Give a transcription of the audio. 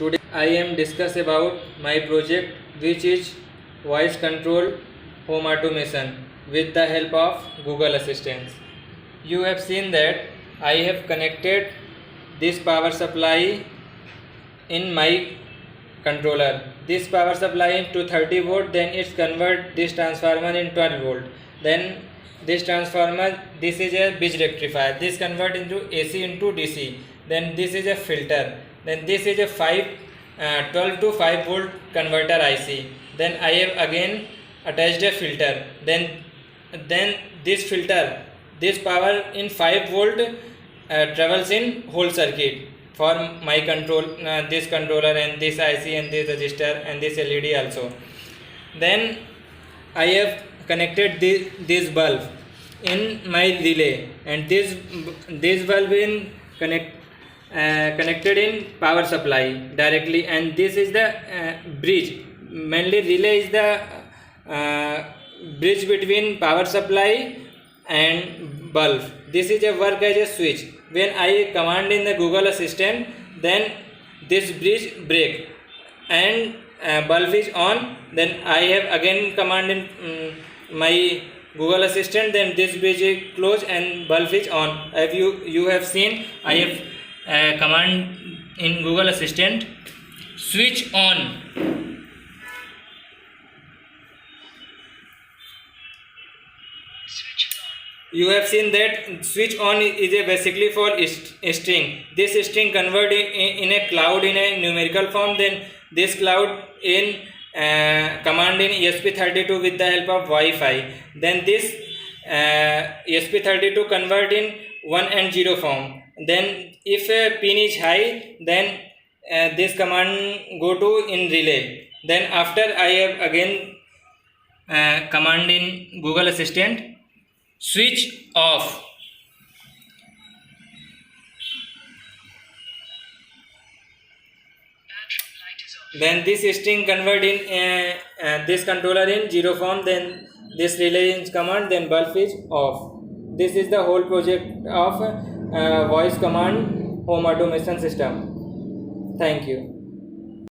Today I am discuss about my project, which is voice control home automation with the help of Google Assistant. You have seen that I have connected this power supply in my controller. This power supply into 30 volt, then it's convert this transformer in 12 volt. Then this transformer, this is a bridge rectifier. This convert into AC into DC. Then this is a filter. Then this is a 12 to 5 volt converter IC. Then I have again attached a filter. Then this filter, this power in 5 volt travels in whole circuit for my control, this controller and this IC and this resistor and this LED also. Then I have connected this bulb in my relay, and this bulb in connected in power supply directly, and this is the bridge. Mainly relay is the bridge between power supply and bulb. This is a work as a switch. When I command in the Google Assistant, then this bridge break and bulb is on. Then I have again command in my Google Assistant, then this bridge is closed and bulb is on. Have you have seen, I have command in Google Assistant, switch on. You have seen that switch on is a basically for string. This string convert in a cloud in a numerical form. Then this cloud in command in ESP32 with the help of Wi-Fi. Then this ESP32 convert in 1 and 0 form. Then if a pin is high, then this command go to in relay. Then after I have again command in Google Assistant, switch off. Then this string convert in this controller in 0 form. Then this relay is command. Then bulb is off. This is the whole project of voice command home automation system. Thank you.